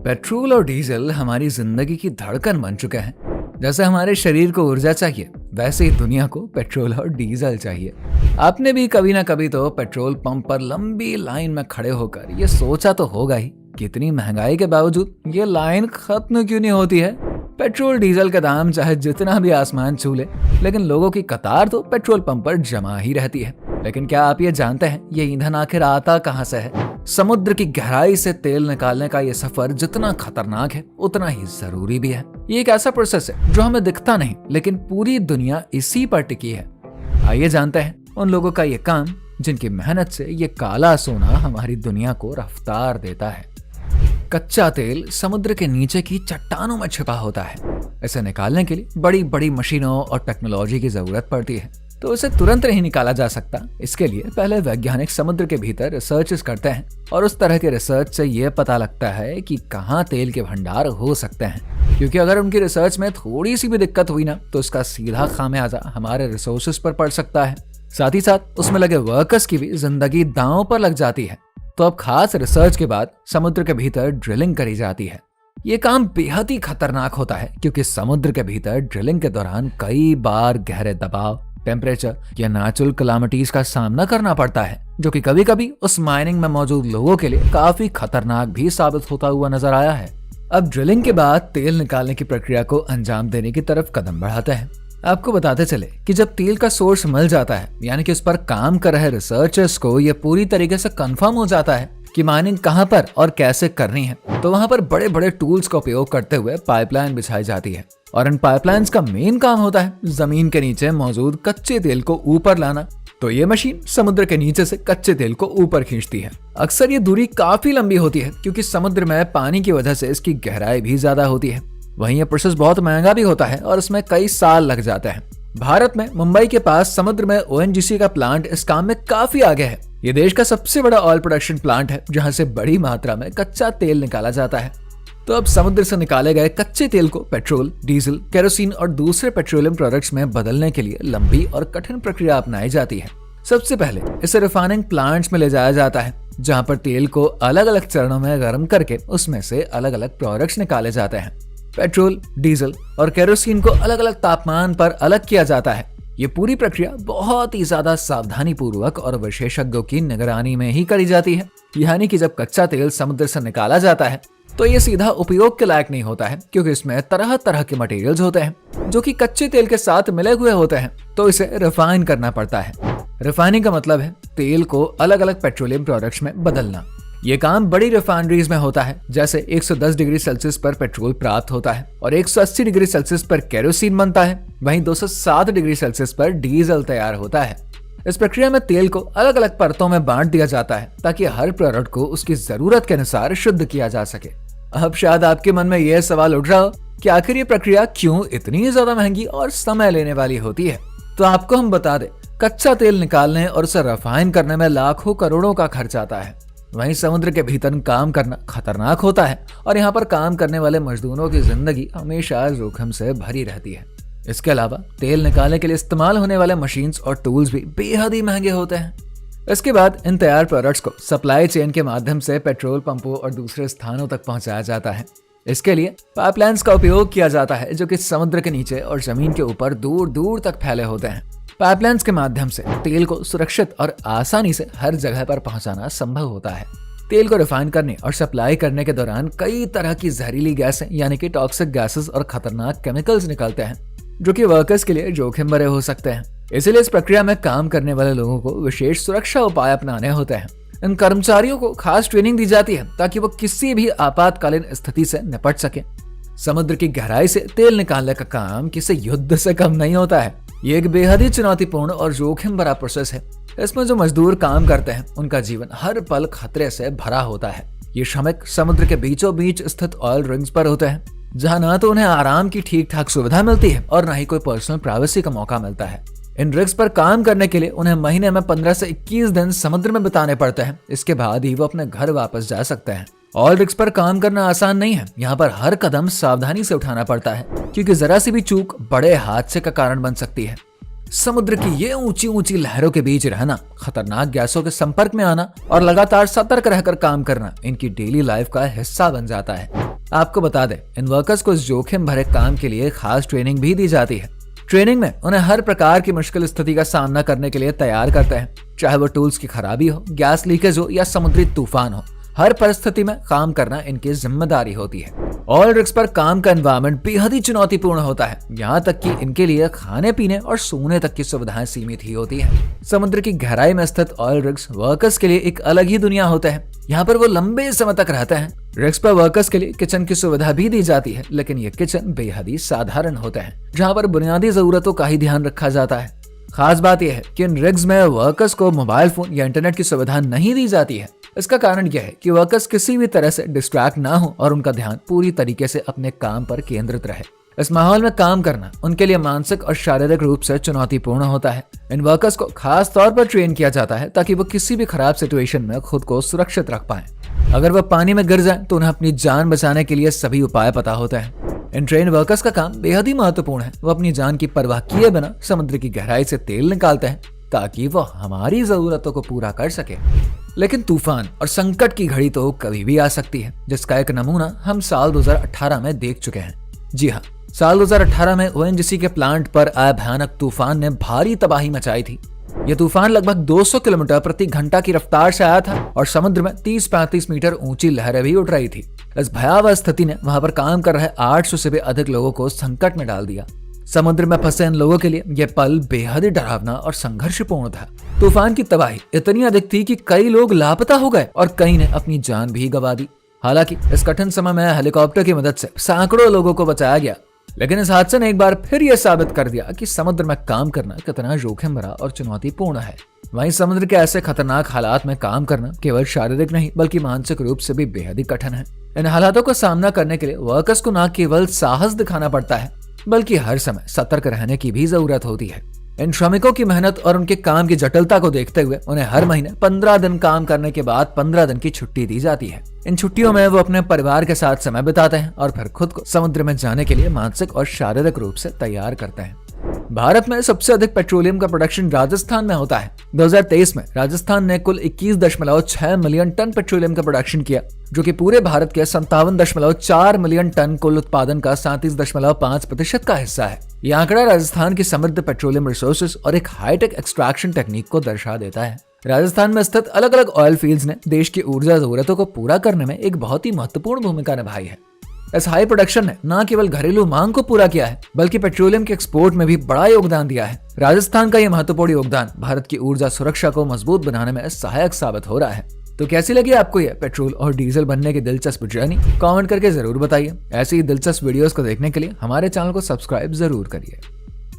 Petrol और diesel हमारी जिंदगी की धड़कन बन चुके हैं। जैसे हमारे शरीर को ऊर्जा चाहिए, वैसे ही दुनिया को पेट्रोल और डीजल चाहिए। आपने भी कभी ना कभी तो पेट्रोल पंप पर लंबी लाइन में खड़े होकर ये सोचा तो होगा ही कि इतनी महंगाई के बावजूद ये लाइन खत्म क्यों नहीं होती है। पेट्रोल डीजल का दाम चाहे जितना भी आसमान छू ले, लेकिन लोगों की कतार तो पेट्रोल पंप पर जमा ही रहती है। लेकिन क्या आप ये जानते हैं ये ईंधन आखिर आता कहां से है? समुद्र की गहराई से तेल निकालने का ये सफर जितना खतरनाक है उतना ही जरूरी भी है। ये एक ऐसा प्रोसेस है जो हमें दिखता नहीं, लेकिन पूरी दुनिया इसी पर टिकी है। आइए जानते हैं उन लोगों का ये काम जिनकी मेहनत से ये काला सोना हमारी दुनिया को रफ्तार देता है। कच्चा तेल समुद्र के नीचे की चट्टानों में छिपा होता है। इसे निकालने के लिए बड़ी बड़ी मशीनों और टेक्नोलॉजी की जरूरत पड़ती है, तो इसे तुरंत नहीं निकाला जा सकता। इसके लिए पहले वैज्ञानिक समुद्र के भीतर रिसर्च करते हैं और उस तरह के रिसर्च से ये पता लगता है कि कहाँ तेल के भंडार हो सकते हैं, क्योंकि अगर उनकी रिसर्च में थोड़ी सी भी दिक्कत हुई ना तो इसका सीधा खामियाजा हमारे रिसोर्सेज पर पड़ सकता है। साथ ही साथ उसमें लगे वर्कर्स की भी जिंदगी दांव पर लग जाती है। तो अब खास रिसर्च के बाद समुद्र के भीतर ड्रिलिंग करी जाती है। ये काम बेहद ही खतरनाक होता है, क्योंकि समुद्र के भीतर ड्रिलिंग के दौरान कई बार गहरे दबाव, टेम्परेचर या नेचुरल कैलामिटीज का सामना करना पड़ता है, जो कि कभी कभी उस माइनिंग में मौजूद लोगों के लिए काफी खतरनाक भी साबित होता हुआ नजर आया है। अब ड्रिलिंग के बाद तेल निकालने की प्रक्रिया को अंजाम देने की तरफ कदम बढ़ाते हैं। आपको बताते चले कि जब तेल का सोर्स मिल जाता है, यानी कि उस पर काम कर रहे रिसर्चर्स को यह पूरी तरीके से कंफर्म हो जाता है कि माइनिंग कहां पर और कैसे करनी है, तो वहां पर बड़े बड़े टूल्स का उपयोग करते हुए पाइपलाइन बिछाई जाती है। और इन पाइपलाइंस का मेन काम होता है जमीन के नीचे मौजूद कच्चे तेल को ऊपर लाना। तो ये मशीन समुद्र के नीचे से कच्चे तेल को ऊपर खींचती है। अक्सर ये दूरी काफी लंबी होती है, क्योंकि समुद्र में पानी की वजह से इसकी गहराई भी ज्यादा होती है। वहीं ये प्रोसेस बहुत महंगा भी होता है और इसमें कई साल लग जाते हैं। भारत में मुंबई के पास समुद्र में ONGC का प्लांट इस काम में काफी आगे है। ये देश का सबसे बड़ा ऑयल प्रोडक्शन प्लांट है, जहां से बड़ी मात्रा में कच्चा तेल निकाला जाता है। तो अब समुद्र से निकाले गए कच्चे तेल को पेट्रोल, डीजल, केरोसिन और दूसरे पेट्रोलियम प्रोडक्ट्स में बदलने के लिए लंबी और कठिन प्रक्रिया अपनाई जाती है। सबसे पहले इसे रिफाइनिंग प्लांट्स में ले जाया जाता है, जहां पर तेल को अलग अलग चरणों में गर्म करके उसमें से अलग अलग प्रोडक्ट्स निकाले जाते हैं। पेट्रोल, डीजल और केरोसिन को अलग अलग तापमान पर अलग किया जाता है। ये पूरी प्रक्रिया बहुत ही ज्यादा सावधानी पूर्वक और विशेषज्ञों की निगरानी में ही करी जाती है। यानी कि जब कच्चा तेल समुद्र से निकाला जाता है तो ये सीधा उपयोग के लायक नहीं होता है, क्योंकि इसमें तरह तरह के मटेरियल्स होते हैं जो कि कच्चे तेल के साथ मिले हुए होते हैं। तो इसे रिफाइन करना पड़ता है। रिफाइनिंग का मतलब है तेल को अलग अलग पेट्रोलियम प्रोडक्ट्स में बदलना। ये काम बड़ी रिफाइनरीज में होता है, जैसे 110 डिग्री सेल्सियस पर पेट्रोल प्राप्त होता है और 180 डिग्री सेल्सियस पर केरोसिन बनता है। वहीं 207 डिग्री सेल्सियस पर डीजल तैयार होता है। इस प्रक्रिया में तेल को अलग अलग परतों में बांट दिया जाता है, ताकि हर प्रोडक्ट को उसकी जरूरत के अनुसार शुद्ध किया जा सके। अब शायद आपके मन में यह सवाल उठ रहा हो कि आखिर ये प्रक्रिया क्यों इतनी ज्यादा महंगी और समय लेने वाली होती है। तो आपको हम बता दें, कच्चा तेल निकालने और उसे रिफाइन करने में लाखों करोड़ों का खर्च आता है। वहीं समुद्र के भीतर काम करना खतरनाक होता है और यहाँ पर काम करने वाले मजदूरों की जिंदगी हमेशा जोखिम से भरी रहती है। इसके अलावा तेल निकालने के लिए इस्तेमाल होने वाले मशीन्स और टूल्स भी बेहद ही महंगे होते हैं। इसके बाद इन तैयार प्रोडक्ट्स को सप्लाई चेन के माध्यम से पेट्रोल पंपों और दूसरे स्थानों तक पहुंचाया जाता है। इसके लिए पाइपलाइंस का उपयोग किया जाता है, जो कि समुद्र के नीचे और जमीन के ऊपर दूर दूर तक फैले होते हैं। पाइपलाइंस के माध्यम से तेल को सुरक्षित और आसानी से हर जगह पर पहुंचाना संभव होता है। तेल को रिफाइन करने और सप्लाई करने के दौरान कई तरह की जहरीली गैसें यानी कि टॉक्सिक गैसेस और खतरनाक केमिकल्स निकलते हैं, जो कि वर्कर्स के लिए जोखिम भरे हो सकते हैं। इसलिए इस प्रक्रिया में काम करने वाले लोगों को विशेष सुरक्षा उपाय अपनाने होते हैं। इन कर्मचारियों को खास ट्रेनिंग दी जाती है ताकि वो किसी भी आपातकालीन स्थिति से निपट सके। समुद्र की गहराई से तेल निकालने का काम किसी युद्ध से कम नहीं होता है। ये एक बेहद ही चुनौतीपूर्ण और जोखिम भरा प्रोसेस है। इसमें जो मजदूर काम करते हैं उनका जीवन हर पल खतरे से भरा होता है। ये श्रमिक समुद्र के बीचों बीच स्थित ऑयल रिग्स पर होते हैं, जहां ना तो उन्हें आराम की ठीक ठाक सुविधा मिलती है और ना ही कोई पर्सनल प्राइवेसी का मौका मिलता है। इन रिग्स पर काम करने के लिए उन्हें महीने में 15 से 21 दिन समुद्र में बिताने पड़ते हैं। इसके बाद ही वो अपने घर वापस जा सकते हैं। ऑयल रिग्स पर काम करना आसान नहीं है। यहाँ पर हर कदम सावधानी से उठाना पड़ता है, क्योंकि जरा सी भी चूक बड़े हादसे का कारण बन सकती है। समुद्र की ये ऊंची ऊंची लहरों के बीच रहना, खतरनाक गैसों के संपर्क में आना और लगातार सतर्क रहकर काम करना इनकी डेली लाइफ का हिस्सा बन जाता है। आपको बता दें, इन वर्कर्स को इस जोखिम भरे काम के लिए खास ट्रेनिंग भी दी जाती है। ट्रेनिंग में उन्हें हर प्रकार की मुश्किल स्थिति का सामना करने के लिए तैयार करते हैं, चाहे वो टूल्स की खराबी हो, गैस लीकेज हो या समुद्री तूफान हो। हर परिस्थिति में काम करना इनकी जिम्मेदारी होती है। ऑयल रिग्स पर काम का एनवायरनमेंट बेहद ही चुनौतीपूर्ण होता है, यहाँ तक कि इनके लिए खाने पीने और सोने तक की सुविधाएं सीमित ही होती हैं। समुद्र की गहराई में स्थित ऑयल रिग्स वर्कर्स के लिए एक अलग ही दुनिया होते हैं। यहाँ पर वो लंबे समय तक रहते हैं। रिग्स पर वर्कर्स के लिए किचन की सुविधा भी दी जाती है, लेकिन ये किचन बेहद ही साधारण होते हैं, जहाँ पर बुनियादी जरूरतों का ही ध्यान रखा जाता है। खास बात यह है कि इन रिग्स में वर्कर्स को मोबाइल फोन या इंटरनेट की सुविधा नहीं दी जाती है। इसका कारण यह है कि वर्कर्स किसी भी तरह से डिस्ट्रैक्ट ना हो और उनका ध्यान पूरी तरीके से अपने काम पर केंद्रित रहे। इस माहौल में काम करना उनके लिए मानसिक और शारीरिक रूप से चुनौतीपूर्ण होता है। इन वर्कर्स को खास तौर पर ट्रेन किया जाता है ताकि वो किसी भी खराब सिचुएशन में खुद को सुरक्षित रख पाएं। अगर वह पानी में गिर जाए तो उन्हें अपनी जान बचाने के लिए सभी उपाय पता होते हैं। इन ट्रेन वर्कर्स का काम बेहद ही महत्वपूर्ण है। वो अपनी जान की परवाह किए बिना समुद्र की गहराई से तेल निकालते हैं ताकि वो हमारी जरूरतों को पूरा कर सके। लेकिन तूफान और संकट की घड़ी तो कभी भी आ सकती है, जिसका एक नमूना हम साल 2018 में देख चुके हैं। जी हाँ, साल 2018 में ओएनजीसी के प्लांट पर आए भयानक तूफान ने भारी तबाही मचाई थी। यह तूफान लगभग 200 किलोमीटर प्रति घंटा की रफ्तार से आया था और समुद्र में 30-35 मीटर ऊंची लहरें भी उठ रही थी। इस भयावह स्थिति ने वहां पर काम कर रहे 800 से भी अधिक लोगों को संकट में डाल दिया। समुद्र में फंसे इन लोगों के लिए यह पल बेहद ही डरावना और संघर्षपूर्ण था। तूफान की तबाही इतनी अधिक थी कि कई लोग लापता हो गए और कई ने अपनी जान भी गंवा दी। हालांकि इस कठिन समय में हेलीकॉप्टर की मदद से सैकड़ों लोगों को बचाया गया, लेकिन इस हादसे ने एक बार फिर यह साबित कर दिया कि समुद्र में काम करना कितना जोखिम भरा और चुनौतीपूर्ण है। वहीं समुद्र के ऐसे खतरनाक हालात में काम करना केवल शारीरिक नहीं बल्कि मानसिक रूप से भी बेहद ही कठिन है। इन हालातों का सामना करने के लिए वर्कर्स को न केवल साहस दिखाना पड़ता है बल्कि हर समय सतर्क रहने की भी जरूरत होती है। इन श्रमिकों की मेहनत और उनके काम की जटिलता को देखते हुए उन्हें हर महीने 15 दिन काम करने के बाद 15 दिन की छुट्टी दी जाती है। इन छुट्टियों में वो अपने परिवार के साथ समय बिताते हैं और फिर खुद को समुद्र में जाने के लिए मानसिक और शारीरिक रूप से तैयार करते हैं। भारत में सबसे अधिक पेट्रोलियम का प्रोडक्शन राजस्थान में होता है। 2023 में राजस्थान ने कुल 21.6 मिलियन टन पेट्रोलियम का प्रोडक्शन किया, जो कि पूरे भारत के 57.4 मिलियन टन कुल उत्पादन का 37.5% का हिस्सा है। यह आंकड़ा राजस्थान की समृद्ध पेट्रोलियम रिसोर्सेज और एक हाईटेक एक्सट्रैक्शन टेक्निक को दर्शा देता है। राजस्थान में स्थित अलग अलग ऑयल फील्ड्स ने देश की ऊर्जा जरूरतों को पूरा करने में एक बहुत ही महत्वपूर्ण भूमिका निभाई है। इस हाई प्रोडक्शन ने न केवल घरेलू मांग को पूरा किया है बल्कि पेट्रोलियम के एक्सपोर्ट में भी बड़ा योगदान दिया है। राजस्थान का यह महत्वपूर्ण योगदान भारत की ऊर्जा सुरक्षा को मजबूत बनाने में सहायक साबित हो रहा है। तो कैसी लगी आपको यह पेट्रोल और डीजल बनने की दिलचस्प जर्नी? कमेंट करके जरूर बताइए। ऐसी ही दिलचस्प वीडियोस को देखने के लिए हमारे चैनल को सब्सक्राइब जरूर करिए।